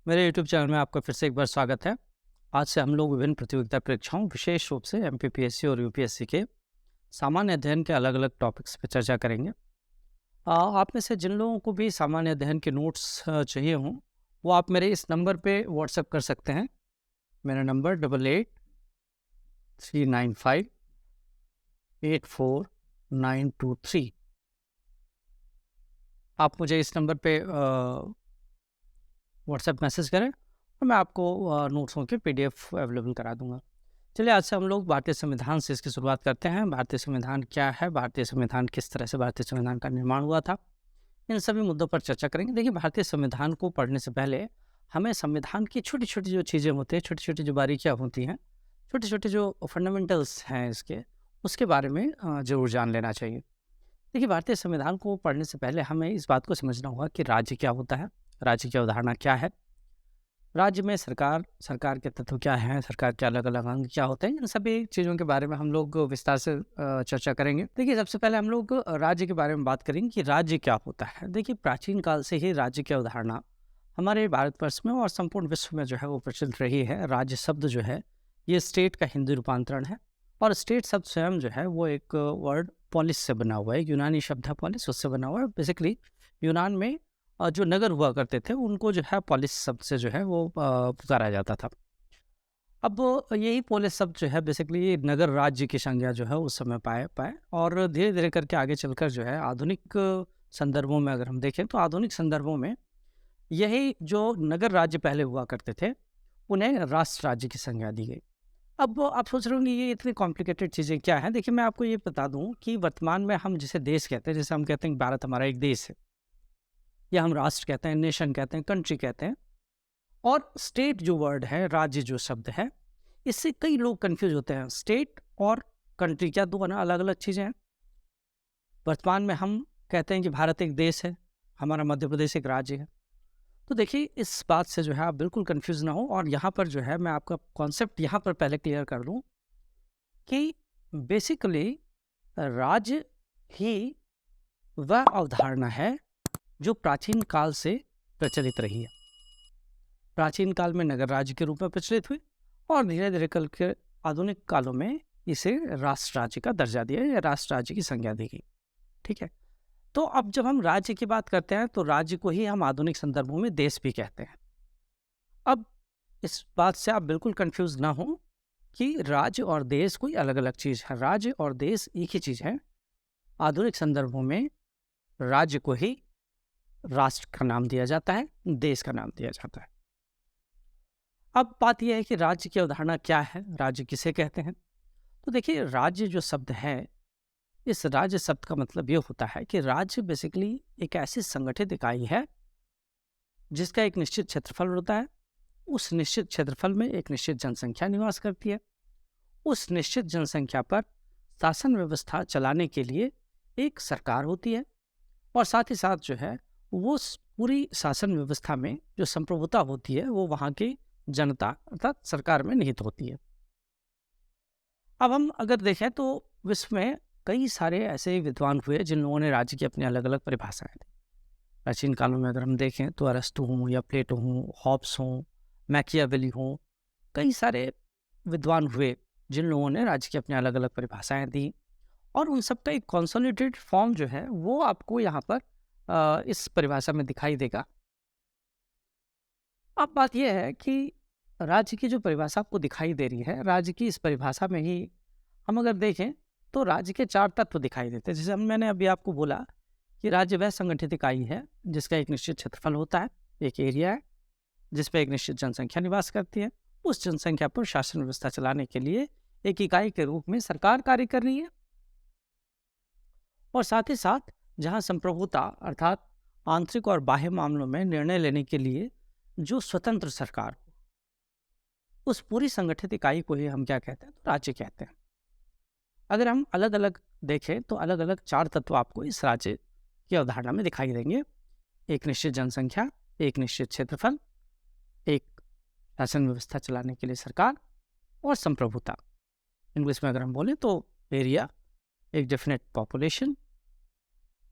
मेरे YouTube channel में आपका फिर से एक बार स्वागत है। आज से हम लोग विभिन्न प्रतियोगिता परीक्षाओं, विशेष रूप से एमपीपीएससी और यूपीएससी के सामान्य अध्ययन के अलग-अलग टॉपिक्स पे चर्चा करेंगे। आप में से जिन लोगों को भी सामान्य अध्ययन के नोट्स चाहिए हों, वो आप मेरे इस नंबर पे व्हाट्सएप कर सकते हैं। मेरा नंबर 8839584923। आप मुझे इस नंबर पे व्हाट्सएप मैसेज करें और मैं आपको नोट्सों के पीडीएफ अवेलेबल करा दूंगा। चलिए, आज से हम लोग भारतीय संविधान से इसकी शुरुआत करते हैं। भारतीय संविधान क्या है, भारतीय संविधान किस तरह से भारतीय संविधान का निर्माण हुआ था, इन सभी मुद्दों पर चर्चा करेंगे। देखिए, भारतीय संविधान को पढ़ने से पहले हमें संविधान की छोटी छोटी जो चीज़ें होती हैं, छोटी छोटी जो बारीकियाँ होती हैं, छोटे छोटे जो फंडामेंटल्स हैं इसके, उसके बारे में ज़रूर जान लेना चाहिए। देखिए, भारतीय संविधान को पढ़ने से पहले हमें इस बात को समझना होगा कि राज्य क्या होता है, राज्य की अवधारणा क्या है, राज्य में सरकार, सरकार के तत्व क्या हैं, सरकार के अलग-अलग अंग क्या होते हैं, इन सभी चीज़ों के बारे में हम लोग विस्तार से चर्चा करेंगे। देखिए, सबसे पहले हम लोग राज्य के बारे में बात करेंगे कि राज्य क्या होता है। देखिए, प्राचीन काल से ही राज्य की अवधारणा हमारे भारतवर्ष में और संपूर्ण विश्व में जो है वो प्रचलित रही है। राज्य शब्द जो है, ये स्टेट का हिंदी रूपांतरण है और स्टेट शब्द स्वयं जो है वो एक वर्ड पोलिस से बना हुआ है, यूनानी शब्द है पोलिस, उससे बना हुआ है। बेसिकली यूनान में जो नगर हुआ करते थे उनको जो है पोलिस शब्द से जो है वो पुकारा जाता था। अब यही पोलिस शब्द जो है बेसिकली नगर राज्य की संज्ञा जो है उस समय पाए पाए और धीरे धीरे करके आगे चलकर जो है आधुनिक संदर्भों में अगर हम देखें तो आधुनिक संदर्भों में यही जो नगर राज्य पहले हुआ करते थे उन्हें राष्ट्र राज्य की संज्ञा दी गई। अब आप सोच रहे होंगे ये इतनी कॉम्प्लिकेटेड चीज़ें क्या हैं। देखिए, मैं आपको ये बता दूं कि वर्तमान में हम जिसे देश कहते हैं, जैसे हम कहते हैं कि भारत हमारा एक देश है, या हम राष्ट्र कहते हैं, नेशन कहते हैं, कंट्री कहते हैं। और स्टेट जो वर्ड है, राज्य जो शब्द है, इससे कई लोग कंफ्यूज होते हैं। स्टेट और कंट्री क्या दो ना अलग अलग चीज़ें हैं। वर्तमान में हम कहते हैं कि भारत एक देश है, हमारा मध्य प्रदेश एक राज्य है। तो देखिए, इस बात से जो है आप बिल्कुल कंफ्यूज ना हो। और यहाँ पर जो है मैं आपका कॉन्सेप्ट यहाँ पर पहले क्लियर कर दूँ कि बेसिकली राज्य ही वह अवधारणा है जो प्राचीन काल से प्रचलित रही है। प्राचीन काल में नगर राज्य के रूप में प्रचलित हुई और धीरे धीरे कल के आधुनिक कालों में इसे राष्ट्र राज्य का दर्जा दिया या राष्ट्र राज्य की संज्ञा दी गई। ठीक है, तो अब जब हम राज्य की बात करते हैं तो राज्य को ही हम आधुनिक संदर्भों में देश भी कहते हैं। अब इस बात से आप बिल्कुल कंफ्यूज ना हो कि राज्य और देश कोई अलग अलग चीज़ है। राज्य और देश एक ही चीज़ है। आधुनिक संदर्भों में राज्य को ही राष्ट्र का नाम दिया जाता है, देश का नाम दिया जाता है। अब बात यह है कि राज्य की अवधारणा क्या है, राज्य किसे कहते हैं। तो देखिए, राज्य जो शब्द है, इस राज्य शब्द का मतलब ये होता है कि राज्य बेसिकली एक ऐसी संगठित इकाई है जिसका एक निश्चित क्षेत्रफल होता है। उस निश्चित क्षेत्रफल में एक निश्चित जनसंख्या निवास करती है। उस निश्चित जनसंख्या पर शासन व्यवस्था चलाने के लिए एक सरकार होती है और साथ ही साथ जो है वो पूरी शासन व्यवस्था में जो संप्रभुता होती है वो वहाँ की जनता अर्थात सरकार में निहित होती है। अब हम अगर देखें तो विश्व में कई सारे ऐसे विद्वान हुए जिन लोगों ने राज्य की अपनी अलग अलग परिभाषाएं दी। प्राचीन कालों में अगर हम देखें तो अरस्तु हों या प्लेटो हों, हॉब्स हों, मैकियावेली हों, कई सारे विद्वान हुए जिन लोगों ने राज्य की अपनी अलग अलग परिभाषाएं दी और उन सब का एक कॉन्सोलिडेटेड फॉर्म जो है वो आपको यहाँ पर इस परिभाषा में दिखाई देगा। अब बात यह है कि राज्य की जो परिभाषा आपको दिखाई दे रही है, राज्य की इस परिभाषा में ही हम अगर देखें तो राज्य के 4 तत्व दिखाई देते हैं। जैसे मैंने अभी आपको बोला कि राज्य वह संगठित इकाई है जिसका एक निश्चित क्षेत्रफल होता है, एक एरिया है जिस पर एक निश्चित जनसंख्या निवास करती है। उस जनसंख्या पर शासन व्यवस्था चलाने के लिए एक इकाई के रूप में सरकार कार्य कर रही है और साथ ही साथ जहाँ संप्रभुता अर्थात आंतरिक और बाह्य मामलों में निर्णय लेने के लिए जो स्वतंत्र सरकार हो, उस पूरी संगठित इकाई को ही हम क्या कहते हैं, तो राज्य कहते हैं। अगर हम अलग अलग देखें तो अलग अलग 4 तत्व आपको इस राज्य की अवधारणा में दिखाई देंगे। एक निश्चित जनसंख्या, एक निश्चित क्षेत्रफल, एक शासन व्यवस्था चलाने के लिए सरकार और संप्रभुता। इंग्लिश में अगर हम बोलें तो एरिया, एक डेफिनेट पॉपुलेशन,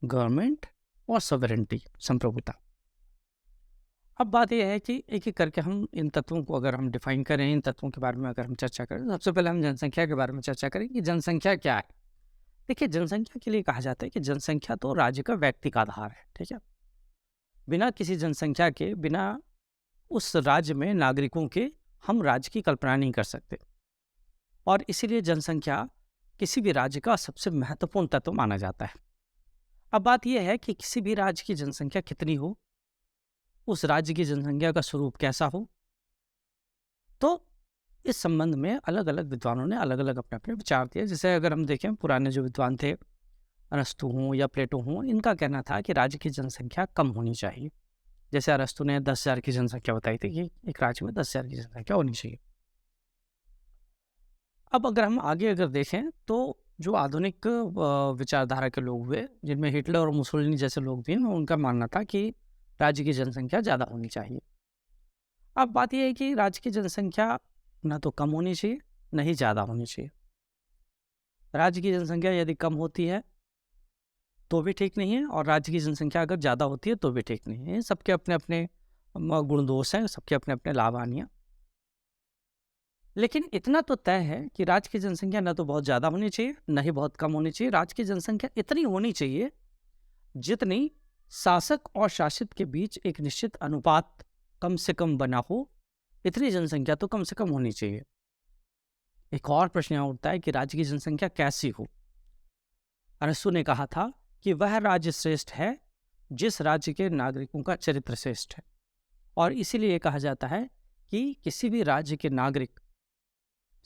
गवर्नमेंट और सॉवरेनिटी, संप्रभुता। अब बात ये है कि एक-एक करके हम इन तत्वों को अगर हम डिफ़ाइन करें, इन तत्वों के बारे में अगर हम चर्चा करें, तो सबसे पहले हम जनसंख्या के बारे में चर्चा करें कि जनसंख्या क्या है? देखिए, जनसंख्या के लिए कहा जाता है कि जनसंख्या तो राज्य का व्यक्तिक आधार है, ठीक है? बिना किसी जनसंख्या के, बिना उस राज्य में नागरिकों के हम राज्य की कल्पना नहीं कर सकते और इसीलिए जनसंख्या किसी भी राज्य का सबसे महत्वपूर्ण तत्व माना जाता है। अब बात यह है कि किसी भी राज्य की जनसंख्या कितनी हो, उस राज्य की जनसंख्या का स्वरूप कैसा हो, तो इस संबंध में अलग-अलग विद्वानों ने अलग-अलग अपने-अपने विचार दिए। जैसे अगर हम देखें पुराने जो विद्वान थे, अरस्तु हों या प्लेटो हों, इनका कहना था कि राज्य की जनसंख्या कम होनी चाहिए। जैसे अरस्तु ने 10,000 की जनसंख्या बताई थी कि एक राज्य में 10,000 की जनसंख्या होनी चाहिए। अब अगर हम आगे अगर देखें तो जो आधुनिक विचारधारा के लोग हुए, जिनमें हिटलर और मुसोलिनी जैसे लोग भी हैं, उनका मानना था कि राज्य की जनसंख्या ज़्यादा होनी चाहिए। अब बात ये है कि राज्य की जनसंख्या ना तो कम होनी चाहिए, ना ही ज़्यादा होनी चाहिए। राज्य की जनसंख्या यदि कम होती है, तो भी ठीक नहीं है और राज्य की जनसंख्या अगर ज़्यादा होती है, तो भी ठीक नहीं है। सबके अपने-अपने गुण दोष हैं, सबके अपने-अपने लाभ-हानि हैं। लेकिन इतना तो तय है कि राज्य की जनसंख्या ना तो बहुत ज़्यादा होनी चाहिए, ना ही बहुत कम होनी चाहिए। राज्य की जनसंख्या इतनी होनी चाहिए, जितनी शासक और शासित के बीच एक निश्चित अनुपात कम से कम बना हो, इतनी जनसंख्या तो कम से कम होनी चाहिए। एक और प्रश्न यहाँ उठता है कि राज्य की जनसंख्या कैसी हो? अरस्तु ने कहा था कि वह राज्य श्रेष्ठ है, जिस राज्य के नागरिकों का चरित्र श्रेष्ठ है और इसीलिए कहा जाता है कि किसी भी राज्य के नागरिक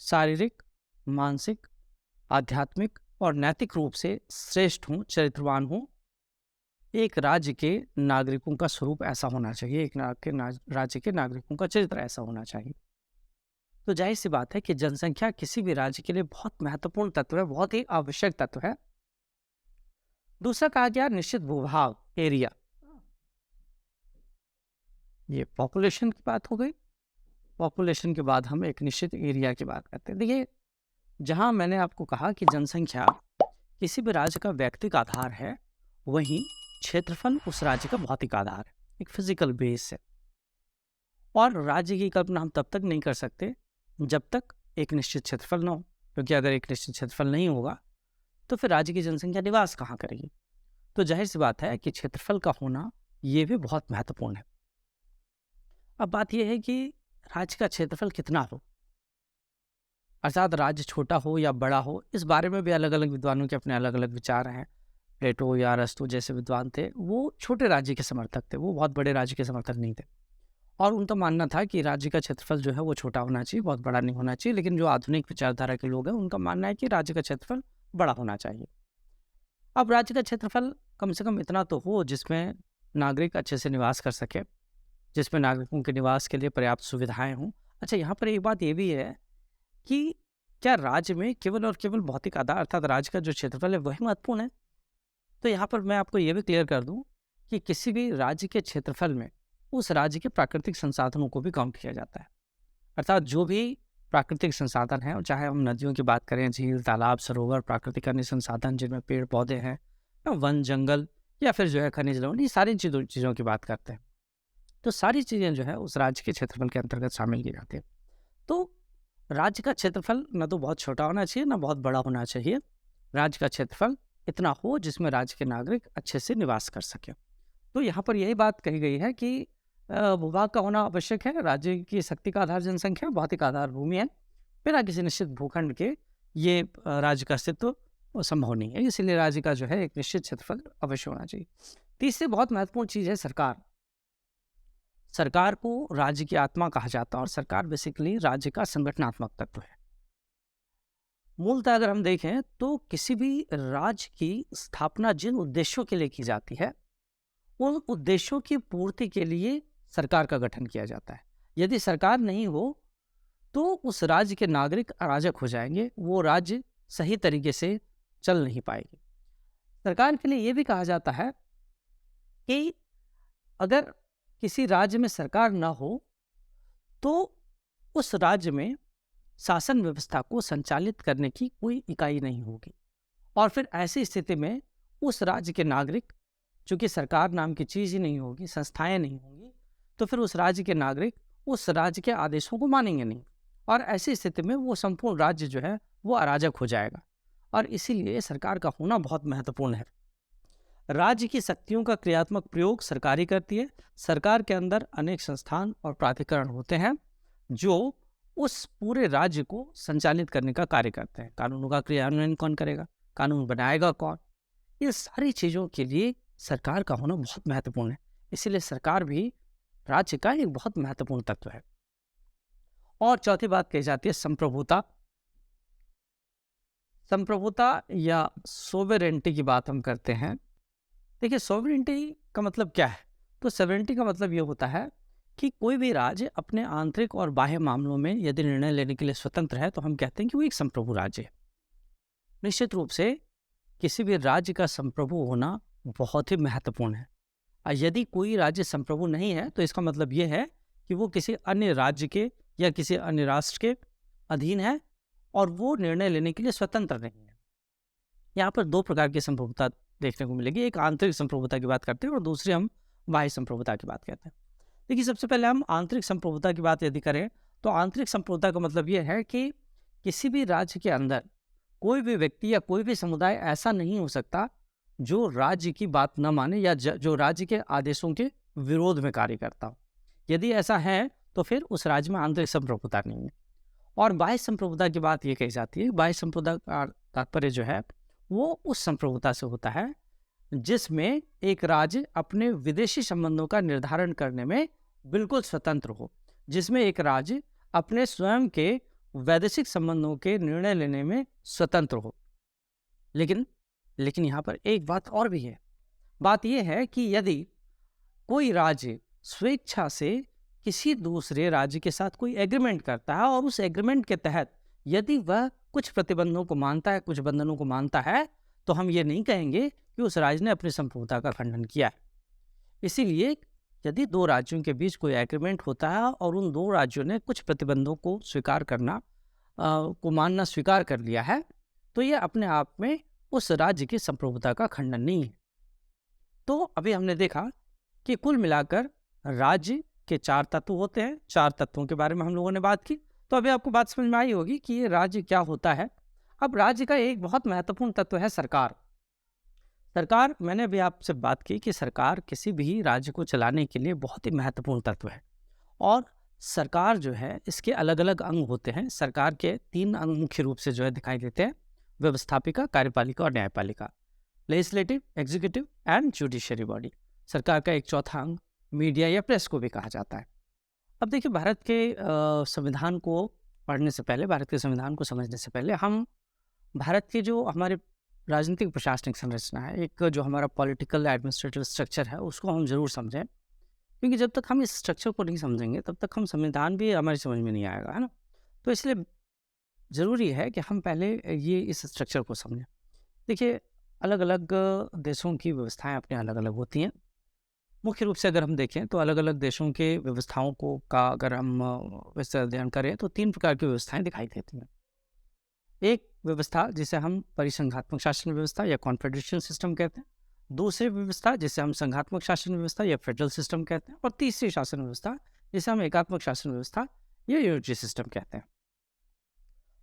शारीरिक, मानसिक, आध्यात्मिक और नैतिक रूप से श्रेष्ठ हों, चरित्रवान हों। एक राज्य के नागरिकों का स्वरूप ऐसा होना चाहिए, एक राज्य के नागरिकों का चरित्र ऐसा होना चाहिए। तो जाहिर सी बात है कि जनसंख्या किसी भी राज्य के लिए बहुत महत्वपूर्ण तत्व है, बहुत ही आवश्यक तत्व है। दूसरा कहा गया निश्चित भूभाग, एरिया। ये पॉपुलेशन की बात हो गई। पॉपुलेशन के बाद हम एक निश्चित एरिया की बात करते हैं। देखिए, जहां मैंने आपको कहा कि जनसंख्या किसी भी राज्य का व्यक्तिक आधार है, वहीं क्षेत्रफल उस राज्य का भौतिक आधार है, एक फिजिकल बेस है। और राज्य की कल्पना हम तब तक नहीं कर सकते जब तक एक निश्चित क्षेत्रफल ना हो, क्योंकि अगर एक निश्चित क्षेत्रफल नहीं होगा तो फिर राज्य की जनसंख्या निवास कहाँ करेगी। तो जाहिर सी बात है कि क्षेत्रफल का होना ये भी बहुत महत्वपूर्ण है। अब बात यह है कि राज्य का क्षेत्रफल कितना हो, अर्थात राज्य छोटा हो या बड़ा हो, इस बारे में भी अलग अलग विद्वानों के अपने अलग अलग विचार हैं। प्लेटो या अरस्तु जैसे विद्वान थे, वो छोटे राज्य के समर्थक थे, वो बहुत बड़े राज्य के समर्थक नहीं थे और उनका मानना था कि राज्य का क्षेत्रफल जो है वो छोटा होना चाहिए, बहुत बड़ा नहीं होना चाहिए। लेकिन जो आधुनिक विचारधारा के लोग हैं, उनका मानना है कि राज्य का क्षेत्रफल बड़ा होना चाहिए। अब राज्य का क्षेत्रफल कम से कम इतना तो हो जिसमें नागरिक अच्छे से निवास कर सके, जिसमें नागरिकों के निवास के लिए पर्याप्त सुविधाएं हों। अच्छा, यहाँ पर एक बात ये भी है कि क्या राज्य में केवल और केवल भौतिक आधार अर्थात राज्य का जो क्षेत्रफल है वही महत्वपूर्ण है? तो यहाँ पर मैं आपको ये भी क्लियर कर दूं कि किसी भी राज्य के क्षेत्रफल में उस राज्य के प्राकृतिक संसाधनों को भी काउंट किया जाता है। अर्थात जो भी प्राकृतिक संसाधन हैं, चाहे हम नदियों की बात करें, झील, तालाब, सरोवर, प्राकृतिक अन्य संसाधन जिनमें पेड़ पौधे हैं, वन जंगल या फिर जो है खनिज लवण, ये सारी चीज़ों की बात करते हैं। तो सारी चीज़ें जो है उस राज्य के क्षेत्रफल के अंतर्गत शामिल की जाती है। तो राज्य का क्षेत्रफल न तो बहुत छोटा होना चाहिए, ना बहुत बड़ा होना चाहिए। राज्य का क्षेत्रफल इतना हो जिसमें राज्य के नागरिक अच्छे से निवास कर सकें। तो यहाँ पर यही बात कही गई है कि भूभाग का होना आवश्यक है। राज्य की शक्ति का आधार जनसंख्या, भौतिक आधार भूमि है। बिना किसी निश्चित भूखंड के ये राज्य का अस्तित्व संभव नहीं है। इसीलिए राज्य का जो है एक निश्चित क्षेत्रफल अवश्य होना चाहिए। तीसरी बहुत महत्वपूर्ण चीज़ है सरकार। सरकार को राज्य की आत्मा कहा जाता है और सरकार बेसिकली राज्य का संगठनात्मक तत्व है। मूलतः अगर हम देखें तो किसी भी राज्य की स्थापना जिन उद्देश्यों के लिए की जाती है, उन उद्देश्यों की पूर्ति के लिए सरकार का गठन किया जाता है। यदि सरकार नहीं हो तो उस राज्य के नागरिक अराजक हो जाएंगे, वो राज्य सही तरीके से चल नहीं पाएगी। सरकार के लिए ये भी कहा जाता है कि अगर किसी राज्य में सरकार ना हो तो उस राज्य में शासन व्यवस्था को संचालित करने की कोई इकाई नहीं होगी और फिर ऐसी स्थिति में उस राज्य के नागरिक, चूंकि सरकार नाम की चीज़ ही नहीं होगी, संस्थाएं नहीं होंगी, तो फिर उस राज्य के नागरिक उस राज्य के आदेशों को मानेंगे नहीं, और ऐसी स्थिति में वो संपूर्ण राज्य जो है वो अराजक हो जाएगा। और इसीलिए सरकार का होना बहुत महत्वपूर्ण है। राज्य की शक्तियों का क्रियात्मक प्रयोग सरकार ही करती है। सरकार के अंदर अनेक संस्थान और प्राधिकरण होते हैं जो उस पूरे राज्य को संचालित करने का कार्य करते हैं। कानूनों का क्रियान्वयन कौन करेगा, कानून बनाएगा कौन, ये सारी चीज़ों के लिए सरकार का होना बहुत महत्वपूर्ण है। इसीलिए सरकार भी राज्य का एक बहुत महत्वपूर्ण तत्व है। और चौथी बात कही जाती है संप्रभुता। संप्रभुता या सोवेरेंटी की बात हम करते हैं। देखिए, सॉवरेनिटी का मतलब क्या है? तो सॉवरेनिटी का मतलब ये होता है कि कोई भी राज्य अपने आंतरिक और बाह्य मामलों में यदि निर्णय लेने के लिए स्वतंत्र है तो हम कहते हैं कि वो एक संप्रभु राज्य है। निश्चित रूप से किसी भी राज्य का संप्रभु होना बहुत ही महत्वपूर्ण है। यदि कोई राज्य संप्रभु नहीं है तो इसका मतलब ये है कि वो किसी अन्य राज्य के या किसी अन्य राष्ट्र के अधीन है और वो निर्णय लेने के लिए स्वतंत्र नहीं है। यहाँ पर दो प्रकार की संप्रभुता देखने को मिलेगी। एक आंतरिक संप्रभुता की बात करते हैं और दूसरी हम बाह्य संप्रभुता की बात कहते हैं। देखिए, सबसे पहले हम आंतरिक संप्रभुता की बात यदि करें तो आंतरिक संप्रभुता का मतलब यह है कि किसी भी राज्य के अंदर कोई भी व्यक्ति या कोई भी समुदाय ऐसा नहीं हो सकता जो राज्य की बात न माने या जो राज्य के आदेशों के विरोध में कार्य करता हो। यदि ऐसा है तो फिर उस राज्य में आंतरिक संप्रभुता नहीं है। और बाह्य संप्रभुता की बात ये कही जाती है, बाह्य संप्रभुता का तात्पर्य जो है वो उस संप्रभुता से होता है जिसमें एक राज्य अपने विदेशी संबंधों का निर्धारण करने में बिल्कुल स्वतंत्र हो, जिसमें एक राज्य अपने स्वयं के वैदेशिक संबंधों के निर्णय लेने में स्वतंत्र हो। लेकिन यहाँ पर एक बात और भी है। बात यह है कि यदि कोई राज्य स्वेच्छा से किसी दूसरे राज्य के साथ कोई एग्रीमेंट करता है और उस एग्रीमेंट के तहत यदि वह कुछ प्रतिबंधों को मानता है, कुछ बंधनों को मानता है, तो हम ये नहीं कहेंगे कि उस राज्य ने अपनी संप्रभुता का खंडन किया है। इसीलिए यदि दो राज्यों के बीच कोई एग्रीमेंट होता है और उन दो राज्यों ने कुछ प्रतिबंधों को मानना स्वीकार कर लिया है, तो यह अपने आप में उस राज्य की संप्रभुता का खंडन नहीं है। तो अभी हमने देखा कि कुल मिलाकर राज्य के 4 तत्व होते हैं। 4 तत्वों के बारे में हम लोगों ने बात की। तो अभी आपको बात समझ में आई होगी कि ये राज्य क्या होता है। अब राज्य का एक बहुत महत्वपूर्ण तत्व है सरकार। सरकार, मैंने अभी आपसे बात की कि सरकार किसी भी राज्य को चलाने के लिए बहुत ही महत्वपूर्ण तत्व है। और सरकार जो है इसके अलग अलग अंग होते हैं। सरकार के 3 अंग मुख्य रूप से जो है दिखाई देते हैं: व्यवस्थापिका, कार्यपालिका और न्यायपालिका। Legislative, executive and judiciary body. सरकार का एक चौथा अंग मीडिया या प्रेस को भी कहा जाता है। अब देखिए, भारत के संविधान को पढ़ने से पहले, भारत के संविधान को समझने से पहले हम भारत के जो हमारे राजनीतिक प्रशासनिक संरचना है, एक जो हमारा पॉलिटिकल एडमिनिस्ट्रेटिव स्ट्रक्चर है, उसको हम जरूर समझें। क्योंकि जब तक हम इस स्ट्रक्चर को नहीं समझेंगे तब तक हम संविधान भी हमारी समझ में नहीं आएगा, है ना। तो इसलिए ज़रूरी है कि हम पहले ये इस स्ट्रक्चर को समझें। देखिए, अलग अलग देशों की व्यवस्थाएं अपने अलग अलग होती हैं। मुख्य रूप से अगर हम देखें तो अलग अलग देशों के व्यवस्थाओं को का अगर हम विस्तृत अध्ययन करें तो 3 प्रकार की व्यवस्थाएं दिखाई देती हैं। एक व्यवस्था जिसे हम परिसंघात्मक शासन व्यवस्था या कॉन्फेडरेशन सिस्टम कहते हैं, दूसरी व्यवस्था जिसे हम संघात्मक शासन व्यवस्था या फेडरल सिस्टम कहते हैं, और तीसरी शासन व्यवस्था जिसे हम एकात्मक शासन व्यवस्था या यूनिटरी सिस्टम कहते हैं।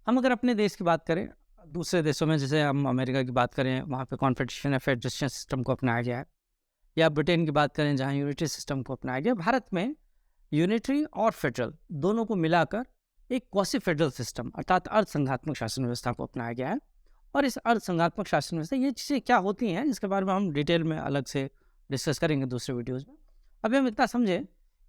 हम अगर अपने देश की बात करें, दूसरे देशों में जैसे हम अमेरिका की बात करें, वहाँ पे कॉन्फेडरेशन या फेडरेशन सिस्टम को अपनाया गया है, या ब्रिटेन की बात करें जहाँ यूनिटरी सिस्टम को अपनाया गया। भारत में यूनिटरी और फेडरल दोनों को मिलाकर एक क्वासी फेडरल सिस्टम अर्थात अर्ध संघात्मक शासन व्यवस्था को अपनाया गया है। और इस अर्ध संघात्मक शासन व्यवस्था, ये चीज़ें क्या होती हैं इसके बारे में हम डिटेल में अलग से डिस्कस करेंगे दूसरे वीडियोज़ में। अभी हम इतना समझें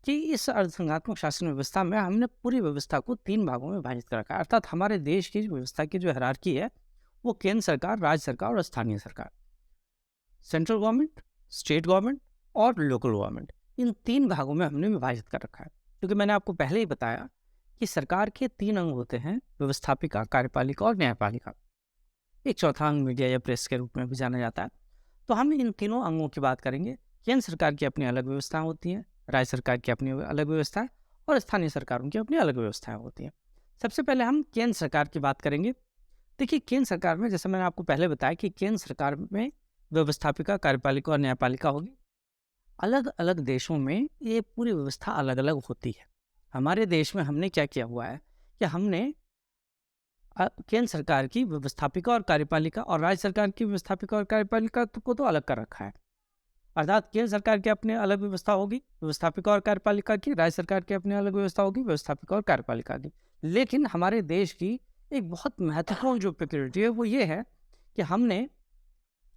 कि इस अर्ध संघात्मक शासन व्यवस्था में हमने पूरी व्यवस्था को 3 भागों में विभाजित कर रखा है। अर्थात हमारे देश की व्यवस्था की जो हायरार्की है वो केंद्र सरकार, राज्य सरकार और स्थानीय सरकार, सेंट्रल गवर्नमेंट, स्टेट गवर्नमेंट और लोकल गवर्नमेंट, इन 3 भागों में हमने विभाजित कर रखा है। क्योंकि मैंने आपको पहले ही बताया कि सरकार के 3 अंग होते हैं: व्यवस्थापिका, कार्यपालिका और न्यायपालिका। एक चौथा अंग मीडिया या प्रेस के रूप में भी जाना जाता है। तो हम इन तीनों अंगों की बात करेंगे। केंद्र सरकार की अपनी अलग व्यवस्थाएं होती हैं, राज्य सरकार की अपनी अलग व्यवस्था और स्थानीय सरकारों की अपनी अलग व्यवस्थाएं होती हैं। सबसे पहले हम केंद्र सरकार की बात करेंगे। देखिए, केंद्र सरकार में जैसे मैंने आपको पहले बताया कि केंद्र सरकार में व्यवस्थापिका, कार्यपालिका और न्यायपालिका होगी। अलग-अलग देशों में ये पूरी व्यवस्था अलग-अलग होती है। हमारे देश में हमने क्या किया हुआ है कि हमने केंद्र सरकार की व्यवस्थापिका और कार्यपालिका और राज्य सरकार की व्यवस्थापिका और कार्यपालिका को तो अलग कर रखा है। अर्थात केंद्र सरकार की अपनी अलग व्यवस्था होगी, व्यवस्थापिका और कार्यपालिका की, राज्य सरकार की अपनी अलग व्यवस्था होगी, व्यवस्थापिका और कार्यपालिका की। लेकिन हमारे देश की एक बहुत महत्वपूर्ण जो पेक्युलियरिटी है वो ये है कि हमने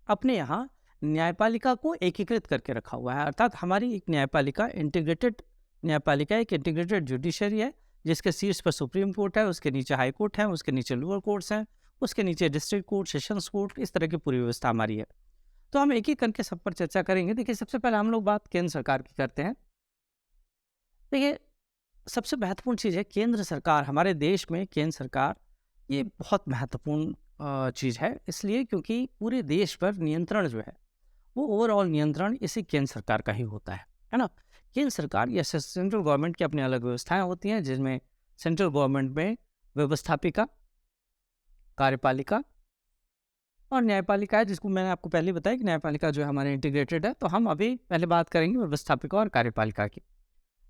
अपने यहाँ न्यायपालिका को एकीकृत करके रखा हुआ है। अर्थात हमारी एक न्यायपालिका इंटीग्रेटेड न्यायपालिका एक इंटीग्रेटेड जुडिशरी है, जिसके शीर्ष पर सुप्रीम कोर्ट है, उसके नीचे हाई कोर्ट है, उसके नीचे लोअर कोर्ट्स हैं, उसके नीचे डिस्ट्रिक्ट कोर्ट, सेशंस कोर्ट, इस तरह की पूरी व्यवस्था हमारी है। तो हम एक-एक करके सब पर चर्चा करेंगे। देखिए, सबसे पहले हम लोग बात केंद्र सरकार की करते हैं। देखिए, सबसे महत्वपूर्ण चीज़ है केंद्र सरकार। हमारे देश में केंद्र सरकार ये बहुत महत्वपूर्ण चीज़ है, इसलिए क्योंकि पूरे देश पर नियंत्रण जो है वो ओवरऑल नियंत्रण इसी केंद्र सरकार का ही होता है ना? केंद्र सरकार या सेंट्रल गवर्नमेंट की अपनी अलग व्यवस्थाएं होती हैं, जिसमें सेंट्रल गवर्नमेंट में व्यवस्थापिका, कार्यपालिका और न्यायपालिका है, जिसको मैंने आपको पहले बताया कि न्यायपालिका जो है हमारे इंटीग्रेटेड है। तो हम अभी पहले बात करेंगे व्यवस्थापिका और कार्यपालिका की।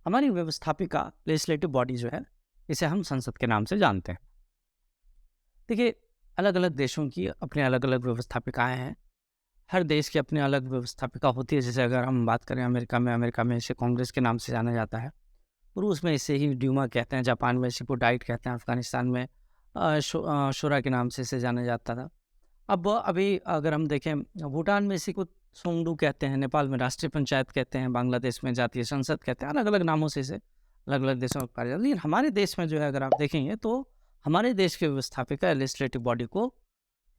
हमारी व्यवस्थापिका लेजिस्लेटिव बॉडी जो है, इसे हम संसद के नाम से जानते हैं। देखिए, अलग अलग देशों की अपनी अलग अलग व्यवस्थापिकाएं हैं। हर देश की अपनी अलग व्यवस्थापिका होती है। जैसे अगर हम बात करें अमेरिका में इसे कांग्रेस के नाम से जाना जाता है, रूस में इसे ही ड्यूमा कहते हैं, जापान में इसे को डाइट कहते हैं, अफगानिस्तान में शूरा के नाम से इसे जाना जाता था। अब अभी अगर हम देखें, भूटान में इसी को सोंगडू कहते हैं, नेपाल में राष्ट्रीय पंचायत कहते हैं, बांग्लादेश में जातीय संसद कहते हैं। अलग अलग नामों से इसे अलग अलग देशों में पाया जाता है। लेकिन हमारे देश में जो है, अगर आप देखेंगे तो हमारे देश की व्यवस्थापिका लेजिस्लेटिव बॉडी को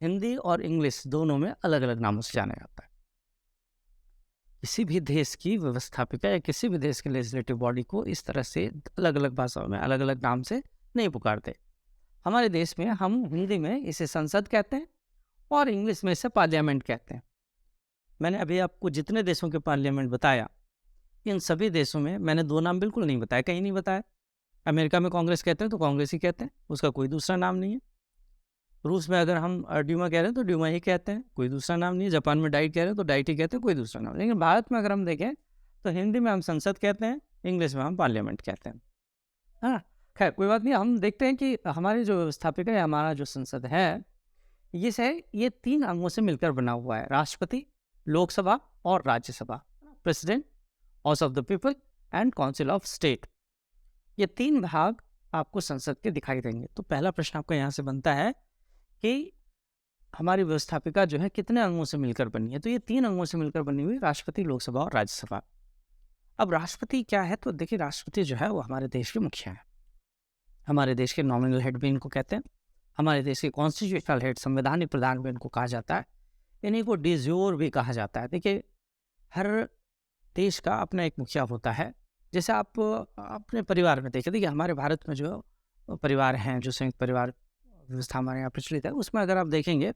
हिंदी और इंग्लिश दोनों में अलग अलग नामों से जाना जाता है। किसी भी देश की व्यवस्थापिका या किसी भी देश के लेजिस्लेटिव बॉडी को इस तरह से अलग अलग भाषाओं में अलग अलग नाम से नहीं पुकारते। हमारे देश में हम हिंदी में इसे संसद कहते हैं और इंग्लिश में इसे पार्लियामेंट कहते हैं। मैंने अभी आपको जितने देशों के पार्लियामेंट बताया, इन सभी देशों में मैंने दो नाम बिल्कुल नहीं बताया, कहीं नहीं बताया। अमेरिका में कांग्रेस कहते हैं तो कांग्रेस ही कहते हैं, उसका कोई दूसरा नाम नहीं है। रूस में अगर हम ड्यूमा कह रहे हैं तो ड्यूमा ही कहते हैं, कोई दूसरा नाम नहीं है। जापान में डाइट कह रहे हैं तो डाइट ही कहते हैं, कोई दूसरा नाम। लेकिन भारत में अगर हम देखें तो हिंदी में हम संसद कहते हैं, इंग्लिश में हम पार्लियामेंट कहते हैं। हाँ, खैर कोई बात नहीं। हम देखते हैं कि हमारी जो व्यवस्थापिका है, हमारा जो संसद है, ये 3 अंगों से मिलकर बना हुआ है: राष्ट्रपति, लोकसभा और Rajya Sabha. President, house of the people and council of state. ये 3 भाग आपको संसद के दिखाई देंगे। तो पहला प्रश्न आपका यहाँ से बनता है कि हमारी व्यवस्थापिका जो है कितने अंगों से मिलकर बनी है? तो ये 3 अंगों से मिलकर बनी हुई, राष्ट्रपति, लोकसभा और राज्यसभा। अब राष्ट्रपति क्या है? तो देखिए, राष्ट्रपति जो है वो हमारे देश के मुखिया है। हमारे देश के नॉमिनल हेड भी इनको कहते हैं। हमारे देश के कॉन्स्टिट्यूशनल हेड, संवैधानिक प्रधान भी इनको कहा जाता है। इन्हीं को डी ज़्योर भी कहा जाता है। देखिए, हर देश का अपना एक मुखिया होता है। जैसे आप अपने परिवार में देखिए, हमारे भारत में जो परिवार हैं, जो संयुक्त परिवार व्यवस्था हमारे यहाँ प्रचलित है, उसमें अगर आप देखेंगे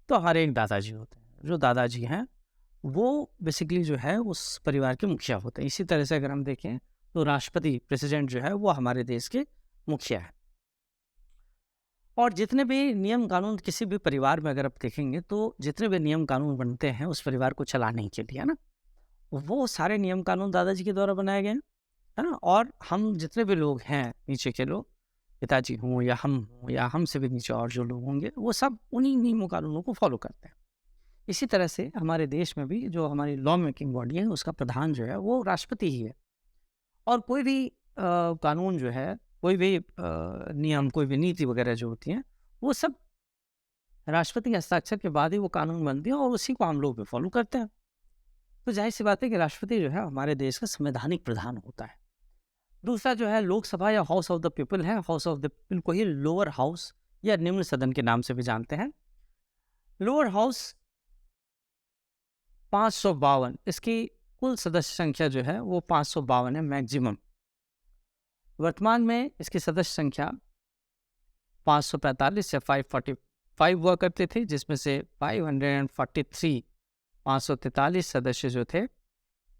तो हमारे एक दादाजी होते हैं। जो दादाजी हैं वो बेसिकली जो है उस परिवार के मुखिया होते हैं। इसी तरह से अगर हम देखें तो राष्ट्रपति, प्रेसिडेंट जो है वो हमारे देश के मुखिया है। और जितने भी नियम कानून किसी भी परिवार में अगर आप देखेंगे तो जितने भी नियम कानून बनते हैं उस परिवार को चलाने के लिए, है ना, वो सारे नियम कानून दादाजी के द्वारा बनाए गए हैं, है ना। और हम जितने भी लोग हैं, नीचे के लोग, पिताजी हों या हम हों या हमसे भी नीचे और जो लोग होंगे, वो सब उन्हीं नियमों कानूनों को फॉलो करते हैं। इसी तरह से हमारे देश में भी जो हमारी लॉ मेकिंग बॉडी है, उसका प्रधान जो है वो राष्ट्रपति ही है। और कोई भी कानून जो है, कोई भी नियम, कोई भी नीति वगैरह जो होती हैं, वो सब राष्ट्रपति के हस्ताक्षर के बाद ही वो कानून बनती है और उसी को हम लोग भी फॉलो करते हैं। तो जाहिर सी बात है कि राष्ट्रपति जो है हमारे देश का संवैधानिक प्रधान होता है। दूसरा जो है लोकसभा या हाउस ऑफ द पीपल है। हाउस ऑफ द पीपल को ही लोअर हाउस या निम्न सदन के नाम से भी जानते हैं। लोअर हाउस 552, इसकी कुल सदस्य संख्या जो है वो 552 है मैक्सिमम। वर्तमान में इसकी सदस्य संख्या 545 या 545 हुआ करते थे, जिसमें से 543 सदस्य जो थे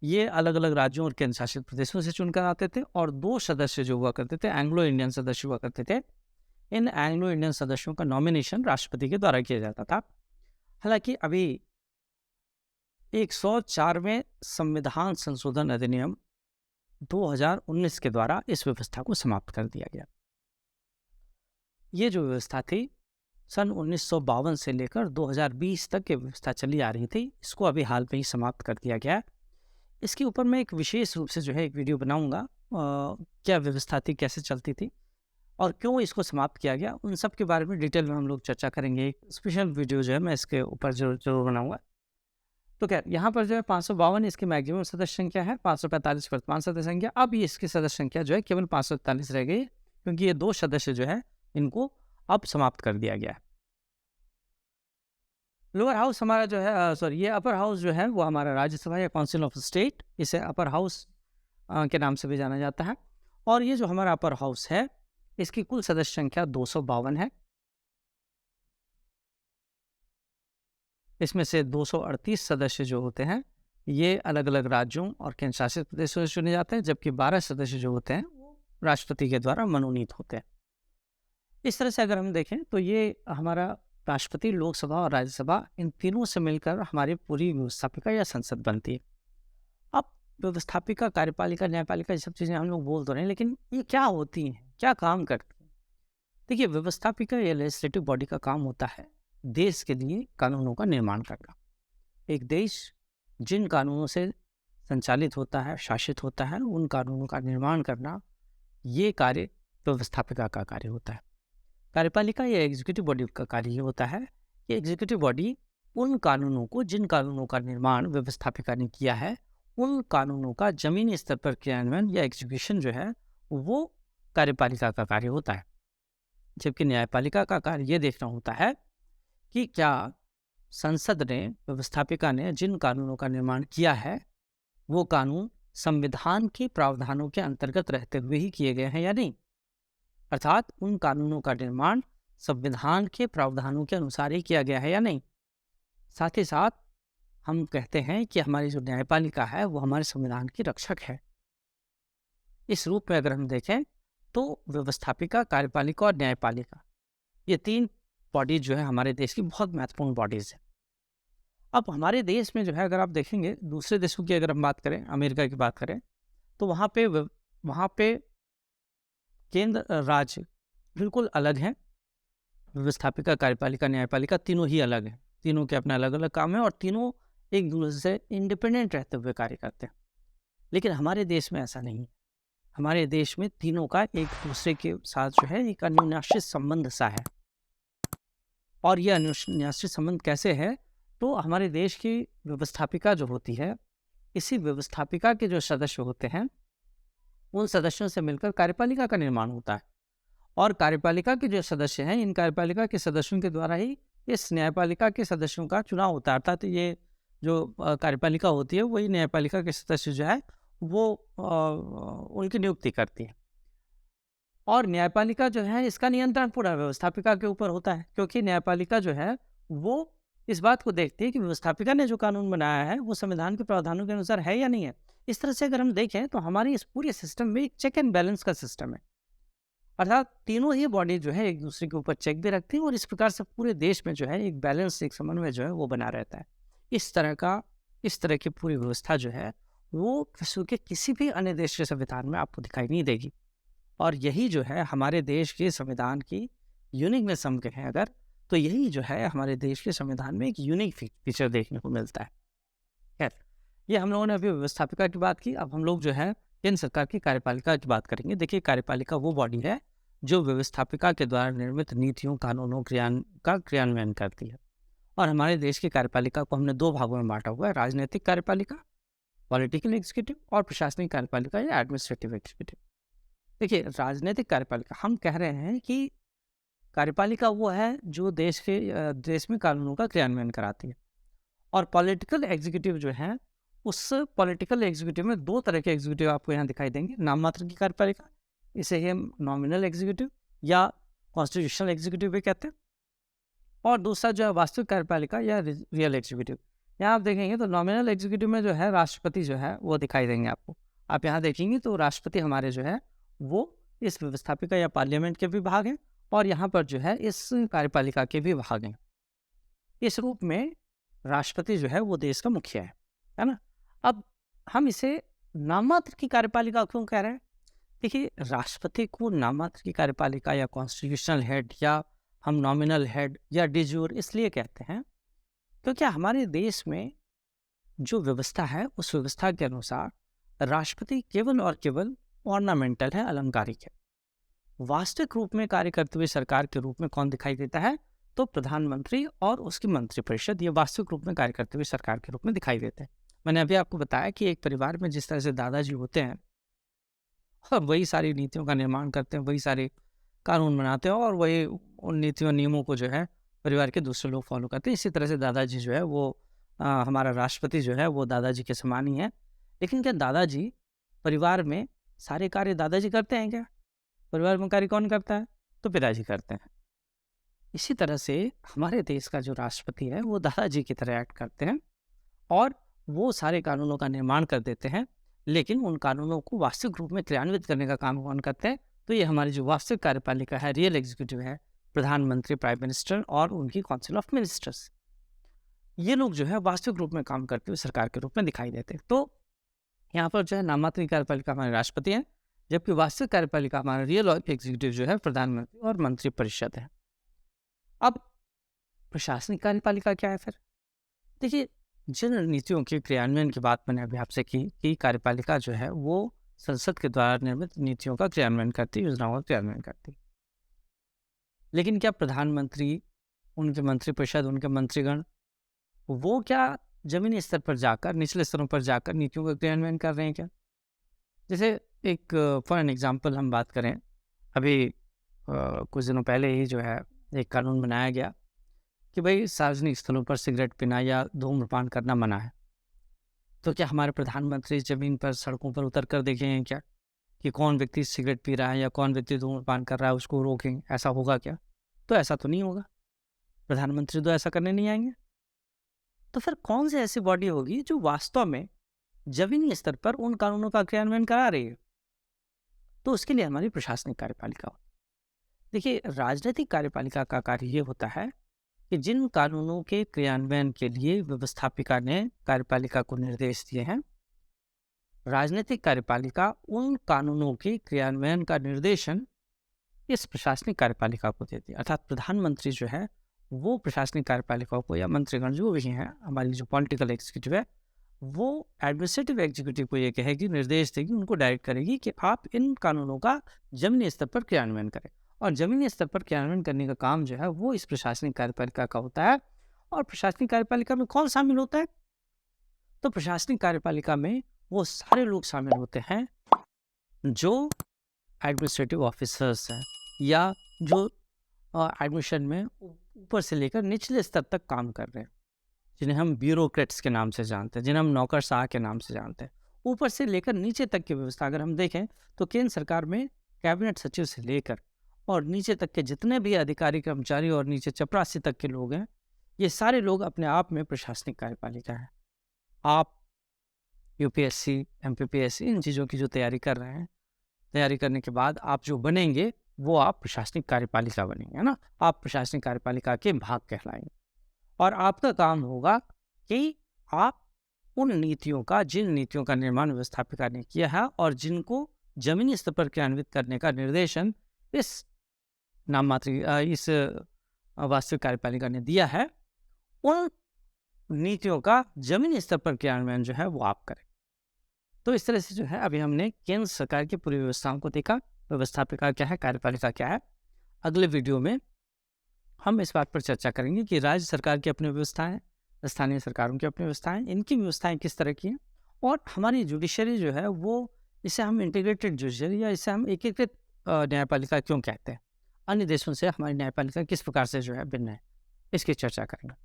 ये अलग अलग राज्यों और केंद्र शासित प्रदेशों से चुनकर आते थे। और 2 सदस्य जो हुआ करते थे एंग्लो इंडियन सदस्य हुआ करते थे। इन एंग्लो इंडियन सदस्यों का नॉमिनेशन राष्ट्रपति के द्वारा किया जाता था। हालांकि अभी 104वें संविधान संशोधन अधिनियम 2019 के द्वारा इस व्यवस्था को समाप्त कर दिया गया। ये जो व्यवस्था थी सन 1952 से लेकर 2020 तक ये व्यवस्था चली आ रही थी, इसको अभी हाल में ही समाप्त कर दिया गया है। इसके ऊपर मैं एक विशेष रूप से जो है एक वीडियो बनाऊंगा, क्या व्यवस्था थी, कैसे चलती थी और क्यों इसको समाप्त किया गया, उन सब के बारे में डिटेल में हम लोग चर्चा करेंगे। एक स्पेशल वीडियो जो है मैं इसके ऊपर जरूर बनाऊंगा। तो क्या यहाँ पर जो है 552 इसकी मैक्सिमम सदस्य संख्या है, 545 वर्तमान सदस्य संख्या। अब ये इसकी सदस्य संख्या जो है केवल 543 रह गई, क्योंकि ये 2 सदस्य जो है इनको अब समाप्त कर दिया गया है। लोअर हाउस हमारा जो है ये अपर हाउस जो है वो हमारा राज्यसभा या काउंसिल ऑफ स्टेट, इसे अपर हाउस के नाम से भी जाना जाता है। और ये जो हमारा अपर हाउस है इसकी कुल सदस्य संख्या 252 है। इसमें से 238 सदस्य जो होते हैं ये अलग अलग राज्यों और केंद्र शासित प्रदेशों से चुने जाते हैं, जबकि 12 सदस्य जो होते हैं वो राष्ट्रपति के द्वारा मनोनीत होते हैं। इस तरह से अगर हम देखें तो ये हमारा राष्ट्रपति, लोकसभा और राज्यसभा, इन तीनों से मिलकर हमारी पूरी व्यवस्थापिका या संसद बनती है। अब व्यवस्थापिका, कार्यपालिका, न्यायपालिका, ये सब चीज़ें हम लोग बोल तो रहे हैं, लेकिन ये क्या होती हैं, क्या काम करती हैं? देखिए, व्यवस्थापिका या लेजिस्लेटिव बॉडी का काम होता है देश के लिए कानूनों का निर्माण करना। एक देश जिन कानूनों से संचालित होता है, शासित होता है, उन कानूनों का निर्माण करना, ये कार्य व्यवस्थापिका का कार्य होता है। कार्यपालिका या एग्जीक्यूटिव बॉडी का कार्य ये होता है कि एग्जीक्यूटिव बॉडी उन कानूनों को, जिन कानूनों का निर्माण व्यवस्थापिका ने किया है, उन कानूनों का जमीनी स्तर पर क्रियान्वयन या एग्जीक्यूशन जो है वो कार्यपालिका का कार्य होता है। जबकि न्यायपालिका का कार्य ये देखना होता है कि क्या संसद ने, व्यवस्थापिका ने जिन कानूनों का निर्माण किया है वो कानून संविधान के प्रावधानों के अंतर्गत रहते हुए ही किए गए हैं या नहीं, अर्थात उन कानूनों का निर्माण संविधान के प्रावधानों के अनुसार ही किया गया है या नहीं। साथ ही साथ हम कहते हैं कि हमारी जो न्यायपालिका है वो हमारे संविधान की रक्षक है। इस रूप में अगर हम देखें तो व्यवस्थापिका, कार्यपालिका और न्यायपालिका, ये 3 बॉडी जो है हमारे देश की बहुत महत्वपूर्ण बॉडीज है। अब हमारे देश में जो है अगर आप देखेंगे, दूसरे देशों की अगर हम बात करें, अमेरिका की बात करें, तो वहाँ पे केंद्र, राज्य बिल्कुल अलग हैं। व्यवस्थापिका, कार्यपालिका, न्यायपालिका तीनों ही अलग हैं। तीनों के अपने अलग अलग काम हैं और तीनों एक दूसरे से इंडिपेंडेंट रहते हुए कार्य करते हैं। लेकिन हमारे देश में ऐसा नहीं है। हमारे देश में तीनों का एक दूसरे के साथ जो है एक अन्योन्याश्रित संबंध सा है। और यह अन्योन्याश्रित संबंध कैसे है? तो हमारे देश की व्यवस्थापिका जो होती है, इसी व्यवस्थापिका के जो सदस्य होते हैं, उन सदस्यों से मिलकर कार्यपालिका का निर्माण होता है। और कार्यपालिका के जो सदस्य हैं, इन कार्यपालिका के सदस्यों के द्वारा ही इस न्यायपालिका के सदस्यों का चुनाव होता है। अर्थात ये जो कार्यपालिका होती है वही न्यायपालिका के सदस्य जो है वो उनकी नियुक्ति करती है। और न्यायपालिका जो है इसका नियंत्रण पूरा व्यवस्थापिका के ऊपर होता है, क्योंकि न्यायपालिका जो है वो इस बात को देखती है कि व्यवस्थापिका ने जो कानून बनाया है वो संविधान के प्रावधानों के अनुसार है या नहीं है। इस तरह से अगर हम देखें तो हमारी इस पूरे सिस्टम में एक चेक एंड बैलेंस का सिस्टम है। अर्थात तीनों ही बॉडी जो है एक दूसरे के ऊपर चेक भी रखती है और इस प्रकार से पूरे देश में जो है एक बैलेंस, एक समन्वय जो है वो बना रहता है। इस तरह की पूरी व्यवस्था जो है वो विश्व के किसी भी अन्य देश के संविधान में आपको दिखाई नहीं देगी। और यही जो है हमारे देश के संविधान की यूनिकनेस हम कहें अगर, तो यही जो है हमारे देश के संविधान में एक यूनिक फीचर देखने को मिलता है। खैर, ये हम लोगों ने अभी व्यवस्थापिका की बात की। अब हम लोग जो है केंद्र सरकार की कार्यपालिका की बात करेंगे। देखिए, कार्यपालिका वो बॉडी है जो व्यवस्थापिका के द्वारा निर्मित नीतियों, कानूनों का क्रियान्वयन करती है। और हमारे देश की कार्यपालिका को हमने 2 भागों में बांटा हुआ है, राजनीतिक कार्यपालिका, पॉलिटिकल एग्जीक्यूटिव, और प्रशासनिक कार्यपालिका या एडमिनिस्ट्रेटिव एग्जीक्यूटिव। देखिए, राजनीतिक कार्यपालिका, हम कह रहे हैं कि कार्यपालिका वो है जो देश में कानूनों का क्रियान्वयन कराती है। और पॉलिटिकल एग्जीक्यूटिव जो है, उस पॉलिटिकल एग्जीक्यूटिव में 2 तरह के एग्जीक्यूटिव आपको यहाँ दिखाई देंगे। नाम मात्र की कार्यपालिका, इसे हम नॉमिनल एग्जीक्यूटिव या कॉन्स्टिट्यूशनल एग्जीक्यूटिव भी कहते हैं। और दूसरा जो है वास्तविक कार्यपालिका या रियल एग्जीक्यूटिव। यहाँ आप देखेंगे तो नॉमिनल एग्जीक्यूटिव में जो है राष्ट्रपति जो है वो दिखाई देंगे आपको। आप यहाँ देखेंगे तो राष्ट्रपति हमारे जो है वो इस व्यवस्थापिका या पार्लियामेंट के भी भाग हैं और यहाँ पर जो है इस कार्यपालिका के भी भाग हैं। इस रूप में राष्ट्रपति जो है वो देश का मुखिया है। है ना? अब हम इसे नाममात्र की कार्यपालिका क्यों कह रहे हैं? देखिए, राष्ट्रपति को नाममात्र की कार्यपालिका या कॉन्स्टिट्यूशनल हेड या हम नॉमिनल हेड या de jure इसलिए कहते हैं क्योंकि हमारे देश में जो व्यवस्था है उस व्यवस्था के अनुसार राष्ट्रपति केवल और केवल ऑर्नामेंटल है, अलंकारिक है। वास्तविक रूप में कार्य करते हुए सरकार के रूप में कौन दिखाई देता है? तो प्रधानमंत्री और उसकी मंत्रिपरिषद, ये वास्तविक रूप में कार्य करते हुए सरकार के रूप में दिखाई देते हैं। मैंने अभी आपको बताया कि एक परिवार में जिस तरह से दादाजी होते हैं और वही सारी नीतियों का निर्माण करते हैं, वही सारे कानून बनाते हैं और वही उन नीतियों नियमों को जो है परिवार के दूसरे लोग फॉलो करते हैं। इसी तरह से दादाजी जो है वो हमारा राष्ट्रपति जो है वो दादाजी के समान ही है। लेकिन क्या दादाजी परिवार में सारे कार्य दादाजी करते हैं क्या? परिवार में कार्य कौन करता है? तो पिताजी करते हैं। इसी तरह से हमारे देश का जो राष्ट्रपति है वो दादाजी की तरह एक्ट करते हैं और वो सारे कानूनों का निर्माण कर देते हैं, लेकिन उन कानूनों को वास्तविक रूप में क्रियान्वित करने का काम कौन करते हैं? तो ये हमारी जो वास्तविक कार्यपालिका है, रियल एग्जीक्यूटिव है, प्रधानमंत्री, प्राइम मिनिस्टर और उनकी काउंसिल ऑफ मिनिस्टर्स, ये लोग जो है वास्तविक रूप में काम करते हुए सरकार के रूप में दिखाई देते हैं। तो यहाँ पर जो है नाममात्र कार्यपालिका हमारे राष्ट्रपति हैं, जबकि वास्तविक कार्यपालिका हमारा रियल एग्जीक्यूटिव जो है प्रधानमंत्री और मंत्रिपरिषद है। अब प्रशासनिक कार्यपालिका क्या है फिर? देखिए, जिन नीतियों के क्रियान्वयन की बात मैंने अभी आपसे की कि कार्यपालिका जो है वो संसद के द्वारा निर्मित नीतियों का क्रियान्वयन करती, योजनाओं का क्रियान्वयन करती। लेकिन क्या प्रधानमंत्री, उनके मंत्रिपरिषद, उनके मंत्रीगण वो क्या जमीनी स्तर पर जाकर, निचले स्तरों पर जाकर नीतियों का क्रियान्वयन कर रहे हैं क्या? जैसे एक फॉर एन एग्जाम्पल हम बात करें, अभी कुछ दिनों पहले ही जो है एक कानून बनाया गया कि भाई सार्वजनिक स्थलों पर सिगरेट पीना या धूम्रपान करना मना है। तो क्या हमारे प्रधानमंत्री ज़मीन पर, सड़कों पर उतर कर देखेंगे क्या कि कौन व्यक्ति सिगरेट पी रहा है या कौन व्यक्ति धूम्रपान कर रहा है, उसको रोकेंगे? ऐसा होगा क्या? तो ऐसा तो नहीं होगा। प्रधानमंत्री तो ऐसा करने नहीं आएंगे। तो फिर कौन सी ऐसी बॉडी होगी जो वास्तव में जमीनी स्तर पर उन कानूनों का क्रियान्वयन करा रही है? तो उसके लिए हमारी प्रशासनिक कार्यपालिका हो। देखिए, राजनीतिक कार्यपालिका का कार्य ये होता है कि जिन कानूनों के क्रियान्वयन के लिए व्यवस्थापिका ने कार्यपालिका को निर्देश दिए हैं, राजनीतिक कार्यपालिका उन कानूनों के क्रियान्वयन का निर्देशन इस प्रशासनिक कार्यपालिका को देती है। अर्थात प्रधानमंत्री जो है वो प्रशासनिक कार्यपालिका को या मंत्रीगण जो भी हैं, हमारी जो पॉलिटिकल एग्जीक्यूटिव है, वो एडमिनिस्ट्रेटिव एग्जीक्यूटिव को ये कहेगी, निर्देश देगी, उनको डायरेक्ट करेगी कि आप इन कानूनों का जमीनी स्तर पर क्रियान्वयन करें। और जमीनी स्तर पर क्रियान्वयन करने का काम जो है वो इस प्रशासनिक कार्यपालिका का होता है। और प्रशासनिक कार्यपालिका में कौन शामिल होता है? तो प्रशासनिक कार्यपालिका में वो सारे लोग शामिल होते हैं जो एडमिनिस्ट्रेटिव ऑफिसर्स हैं या जो एडमिशन में ऊपर से लेकर निचले स्तर तक काम कर रहे हैं, जिन्हें हम ब्यूरोक्रेट्स के नाम से जानते हैं, जिन्हें हम नौकरशाह के नाम से जानते हैं। ऊपर से लेकर नीचे तक की व्यवस्था अगर हम देखें तो केंद्र सरकार में कैबिनेट सचिव से लेकर और नीचे तक के जितने भी अधिकारी, कर्मचारी और नीचे चपरासी तक के लोग हैं, ये सारे लोग अपने आप में प्रशासनिक कार्यपालिका है। आप यूपीएससी, एमपीपीएससी इन चीज़ों की जो तैयारी कर रहे हैं, तैयारी करने के बाद आप जो बनेंगे वो आप प्रशासनिक कार्यपालिका बनेंगे, है ना? आप प्रशासनिक कार्यपालिका के भाग कहलाएंगे और आपका काम होगा कि आप उन नीतियों का, जिन नीतियों का निर्माण व्यवस्थापिका ने किया है और जिनको जमीनी स्तर पर क्रियान्वित करने का निर्देशन इस इस वास्तविक कार्यपालिका ने दिया है, उन नीतियों का जमीनी स्तर पर क्रियान्वयन जो है वो आप करें। तो इस तरह से जो है अभी हमने केंद्र सरकार की पूरी व्यवस्थाओं को देखा, व्यवस्थापिका क्या है, कार्यपालिका क्या है। अगले वीडियो में हम इस बात पर चर्चा करेंगे कि राज्य सरकार की अपनी व्यवस्थाएं, स्थानीय सरकारों की अपनी व्यवस्थाएं, इनकी व्यवस्थाएं किस तरह की हैं और हमारी जुडिशरी जो है वो, इसे हम इंटीग्रेटेड जुडिशरी या इसे हम एकीकृत न्यायपालिका क्यों कहते हैं, अन्य देशों से हमारी न्यायपालिका किस प्रकार से जो है भिन्न है, इसकी चर्चा करेंगे।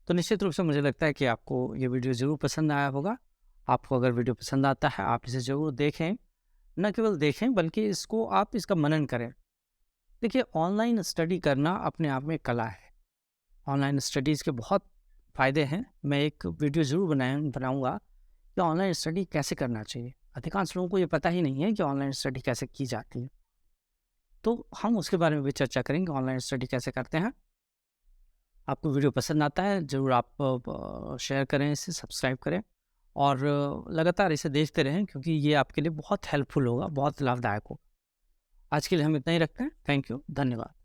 तो निश्चित रूप से मुझे लगता है कि आपको ये वीडियो ज़रूर पसंद आया होगा। आपको अगर वीडियो पसंद आता है, आप इसे ज़रूर देखें, न केवल देखें बल्कि इसका मनन करें। देखिए, ऑनलाइन स्टडी करना अपने आप में कला है। ऑनलाइन स्टडीज़ के बहुत फ़ायदे हैं। मैं एक वीडियो ज़रूर बनाऊंगा कि ऑनलाइन स्टडी कैसे करना चाहिए। अधिकांश लोगों को ये पता ही नहीं है कि ऑनलाइन स्टडी कैसे की जाती है, तो हम उसके बारे में भी चर्चा करेंगे, ऑनलाइन स्टडी कैसे करते हैं। आपको वीडियो पसंद आता है ज़रूर आप शेयर करें, इसे सब्सक्राइब करें और लगातार इसे देखते रहें क्योंकि ये आपके लिए बहुत हेल्पफुल होगा, बहुत लाभदायक होगा। आज के लिए हम इतना ही रखते हैं। थैंक यू, धन्यवाद।